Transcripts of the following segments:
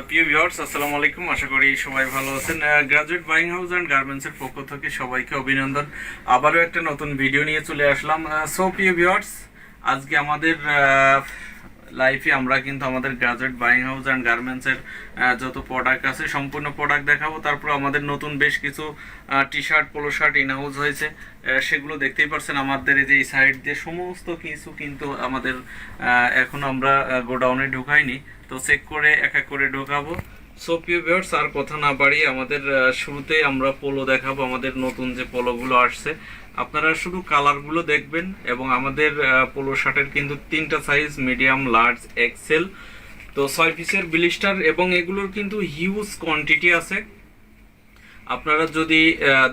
প্রিয় ভিউয়ার্স, আসসালামু আলাইকুম। আশা করি সবাই ভালো আছেন। গ্রাজুয়েট বাইং হাউস অ্যান্ড গার্মেন্টসের পক্ষ থেকে সবাইকে অভিনন্দন। আবারও একটা নতুন ভিডিও নিয়ে চলে আসলাম। প্রিয় ভিউয়ার্স, আজকে আমাদের লাইফে আমরা কিন্তু আমাদের গ্রাজুয়েট বাইং হাউস অ্যান্ড গার্মেন্টসের যত প্রোডাক্ট আছে সম্পূর্ণ প্রোডাক্ট দেখাবো। তারপর আমাদের নতুন বেশ কিছু T shirt, polo shirt in house হয়েছে, সেগুলো দেখতেই পারছেন। আমাদের এই যে এই সাইড দিয়ে সমস্ত কিছু কিন্তু আমাদের এখন আমরা গোডাউনে ঢুকাইনি, তো চেক করে এক এক করে ঢোকাবো। প্রিয় ভিউয়ার্স, আর কথা না বাড়িয়ে আমাদের শুরুতেই আমরা পোলো দেখাবো। আমাদের নতুন যে পোলোগুলো আসছে, আপনারা শুধু কালারগুলো দেখবেন। এবং আমাদের পোলো শার্টের কিন্তু 3টা সাইজ, মিডিয়াম, লার্জ, এক্সেল, তো 6 পিসের ব্লিস্টার, এবং এগুলোর কিন্তু হিউজ কোয়ান্টিটি আছে। আপনারা যদি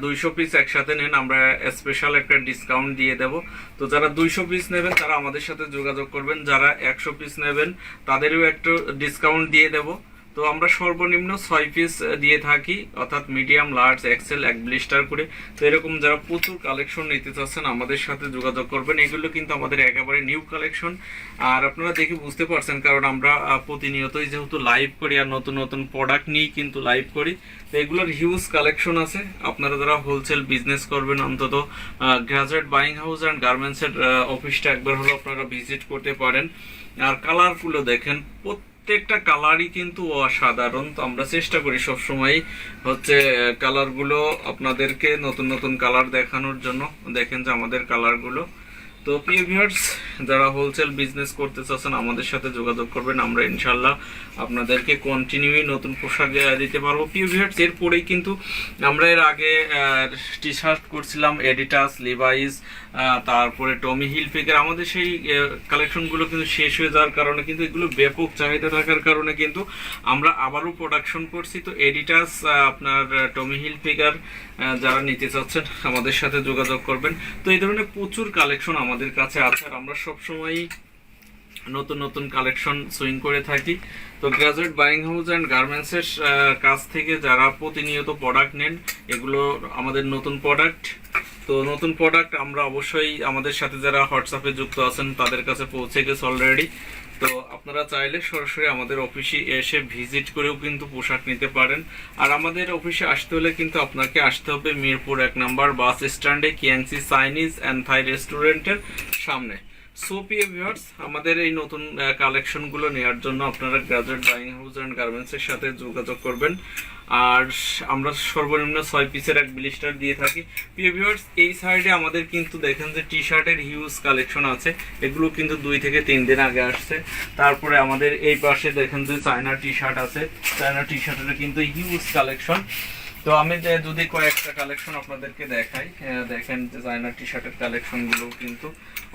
200 পিস একসাথে নেন, আমরা স্পেশাল একটা ডিসকাউন্ট দিয়ে দেব। তো যারা 200 পিস নেবেন তারা আমাদের সাথে যোগাযোগ করবেন, যারা 100 পিস নেবেন তাদেরও একটু ডিসকাউন্ট দিয়ে দেব। তো আমরা সর্বনিম্ন 6 পিস দিয়ে থাকি, অর্থাৎ মিডিয়াম, লার্জ, এক্সেল, এক ব্লিস্টার করে। তো এরকম যারা প্রচুর কালেকশন নিতে চাচ্ছেন আমাদের সাথে যোগাযোগ করবেন। এগুলো কিন্তু আমাদের একেবারে নিউ কালেকশন, আর আপনারা দেখে বুঝতে পারছেন, কারণ আমরা প্রতিনিয়তই যেহেতু লাইভ করি আর নতুন নতুন প্রোডাক্ট নিয়েই কিন্তু লাইভ করি। তো এগুলোর হিউজ কালেকশন আছে। আপনারা যারা হোলসেল বিজনেস করবেন, অন্তত গ্রাজুয়েট বাইং হাউস অ্যান্ড গার্মেন্টসের অফিসটা একবার হলো আপনারা ভিজিট করতে পারেন। আর কালারগুলো দেখেন, প্রত্যেকটা কালারই কিন্তু অসাধারণ। তো আমরা চেষ্টা করি সবসময় হচ্ছে কালারগুলো আপনাদেরকে নতুন নতুন কালার দেখানোর জন্য। দেখেন যে আমাদের কালারগুলো। তো প্রিয় ভিউয়ার্স, যারা হোলসেল বিজনেস করতে চাচ্ছেন আমাদের সাথে যোগাযোগ করবেন। আমরা ইনশাল্লাহ আপনাদেরকে কন্টিনিউই নতুন পোশাক দিতে পারবো। প্রিয় ভিউয়ার্স, এরপরেই কিন্তু আমরা এর আগে টি শার্ট করছিলাম এডিটাস, লিভাইস, তারপরে টমি হিলফিগার। আমাদের সেই কালেকশনগুলো কিন্তু শেষ হয়ে যাওয়ার কারণে, কিন্তু এগুলো ব্যাপক চাহিদা থাকার কারণে কিন্তু আমরা আবারও প্রোডাকশন করছি। তো এডিটাস, আপনার টমি হিলফিগার যারা নিতে চাচ্ছেন আমাদের সাথে যোগাযোগ করবেন। তো এই ধরনের প্রচুর কালেকশন আমাদের কাছে আছে, আর আমরা সবসময়ই নতুন নতুন কালেকশন সুইং করে থাকি। তো গ্রাজুয়েট বাইং হাউস অ্যান্ড গার্মেন্টসের কাছ থেকে যারা প্রতিনিয়ত প্রোডাক্ট নেন, এগুলো আমাদের নতুন প্রোডাক্ট। তো নতুন প্রোডাক্ট আমরা অবশ্যই আমাদের সাথে যারা হোয়াটসঅ্যাপে যুক্ত আছেন তাদের কাছে পৌঁছে গেছে অলরেডি। তো আপনারা চাইলে সরাসরি আমাদের অফিসে এসে ভিজিট করেও কিন্তু পোশাক নিতে পারেন। আর আমাদের অফিসে আসতে হলে কিন্তু আপনাকে আসতে হবে মিরপুর 1 নম্বর বাস স্ট্যান্ডে, কিয়াংসি চাইনিজ অ্যান্ড থাই রেস্টুরেন্টের সামনে। প্রিয় ভিউয়ার্স, আমাদের এই নতুন কালেকশনগুলো নেওয়ার জন্য আপনারা গ্রাজুয়েট বাইং হাউস অ্যান্ড গার্মেন্টসের সাথে যোগাযোগ করবেন। আর আমরা সর্বনিম্ন 6 পিসের এক ব্লিস্টার দিয়ে থাকি। প্রিয় ভিউয়ার্স, এই সাইডে আমাদের কিন্তু দেখেন যে টি শার্টের হিউজ কালেকশন আছে। এগুলো কিন্তু 2 থেকে 3 দিন আগে আসছে। তারপরে আমাদের এই পাশে দেখেন যে চায়না টি শার্ট আছে। চায়না টি শার্টের কিন্তু হিউজ কালেকশন। তো আমি যদি কয়েকটা কালেকশন আপনাদেরকে দেখাই, দেখেন যে চায়না টি শার্টের কালেকশনগুলো কিন্তু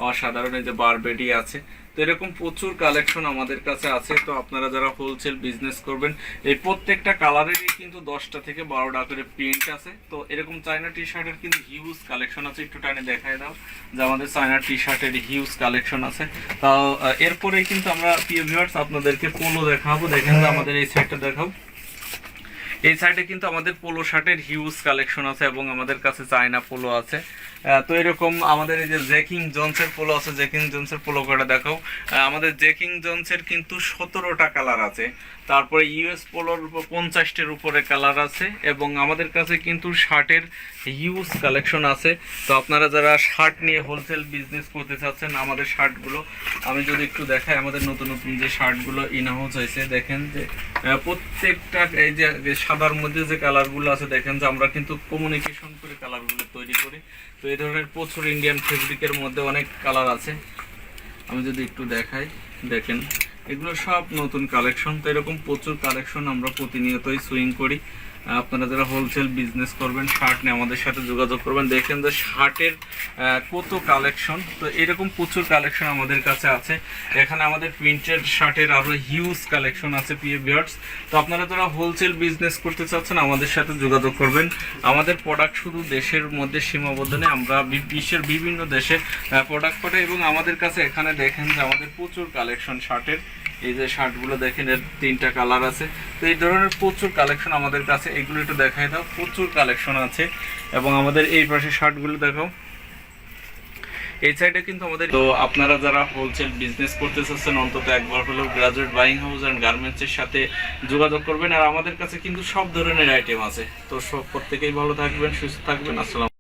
অসাধারণ। এই যে বারবেডি আছে। তো এরকম প্রচুর কালেকশন আমাদের কাছে আছে। তো আপনারা যারা হোলসেল বিজনেস করবেন, এই প্রত্যেকটা কালারেরই কিন্তু 10টা থেকে 12টা করে প্রিন্ট আছে। তো এরকম চায়না টি শার্টের কিন্তু হিউজ কালেকশন আছে। একটু টাইনে দেখাই দাও যে আমাদের চায়না টি শার্টের হিউজ কালেকশন আছে। তাও এরপরেই কিন্তু আমরা প্রিয় ভিউয়ার্স আপনাদেরকে পোলো দেখাবো। দেখেন যে আমাদের এই সাইডটা দেখাও। এই সাইডে কিন্তু আমাদের পোলো শার্টের হিউজ কালেকশন আছে, এবং আমাদের কাছে চায়না পোলো আছে। তো এরকম আমাদের এই যে জ্যাকিং জোন্সের পোলো আছে। জ্যাকিং জোন্সের পোলো কটা দেখাও। আমাদের জ্যাকিং জোন্সের কিন্তু 17টা কালার আছে। তারপরে ইউএস পোলোর 50টার উপরে কালার আছে, এবং আমাদের কাছে কিন্তু শার্টের হিউজ কালেকশন আছে। তো আপনারা যারা শার্ট নিয়ে হোলসেল বিজনেস করতে চাচ্ছেন, আমাদের শার্টগুলো আমি যদি একটু দেখাই, আমাদের নতুন নতুন যে শার্টগুলো ইন হাউস হয়েছে, দেখেন যে প্রত্যেকটা এই যে সাদার মধ্যে যে কালারগুলো আছে, দেখেন যে আমরা কিন্তু কমিউনিকেশন করে কালারগুলো তৈরি করি। তো এই ধরনের প্রচুর ইন্ডিয়ান ফেব্রিকের মধ্যে অনেক কালার আছে। আমি যদি একটু দেখাই, দেখেন এগুলো সব নতুন কালেকশন। তো এরকম প্রচুর কালেকশন আমরা প্রতিনিয়তই সুইং করি। আপনারা যারা হোলসেল বিজনেস করবেন, শার্ট নিয়ে আমাদের সাথে যোগাযোগ করবেন। দেখেন যে শার্টের কত কালেকশন। তো এরকম প্রচুর কালেকশন আমাদের কাছে আছে। এখানে আমাদের প্রিন্টেড শার্টের আরও হিউজ কালেকশন আছে প্রিয় ভিউয়ার্স। তো আপনারা যারা হোলসেল বিজনেস করতে চাচ্ছেন আমাদের সাথে যোগাযোগ করবেন। আমাদের প্রোডাক্ট শুধু দেশের মধ্যে সীমাবদ্ধ নেই, আমরা বিশ্বের বিভিন্ন দেশে প্রোডাক্ট পাঠাই। এবং আমাদের কাছে এখানে দেখেন যে আমাদের প্রচুর কালেকশন শার্টের। এই যে শার্টগুলো দেখেন, এর 3টা কালার আছে। তো এই ধরনের প্রচুর কালেকশন আমাদের কাছে। এগুলো একটু দেখাই দাও, প্রচুর কালেকশন আছে। এবং আমাদের এই পাশে শার্টগুলো দেখাও। এই সাইডে কিন্তু আমাদের, তো আপনারা যারা হোলসেল বিজনেস করতে চাচ্ছেন অন্তত একবার হলেও গ্রাজুয়েট বাইং হাউস অ্যান্ড গার্মেন্টসের সাথে যোগাযোগ করবেন। আর আমাদের কাছে কিন্তু সব ধরনের আইটেম আছে। তো সব প্রত্যেকেই ভালো থাকবেন, সুস্থ থাকবেন। আসসালাম।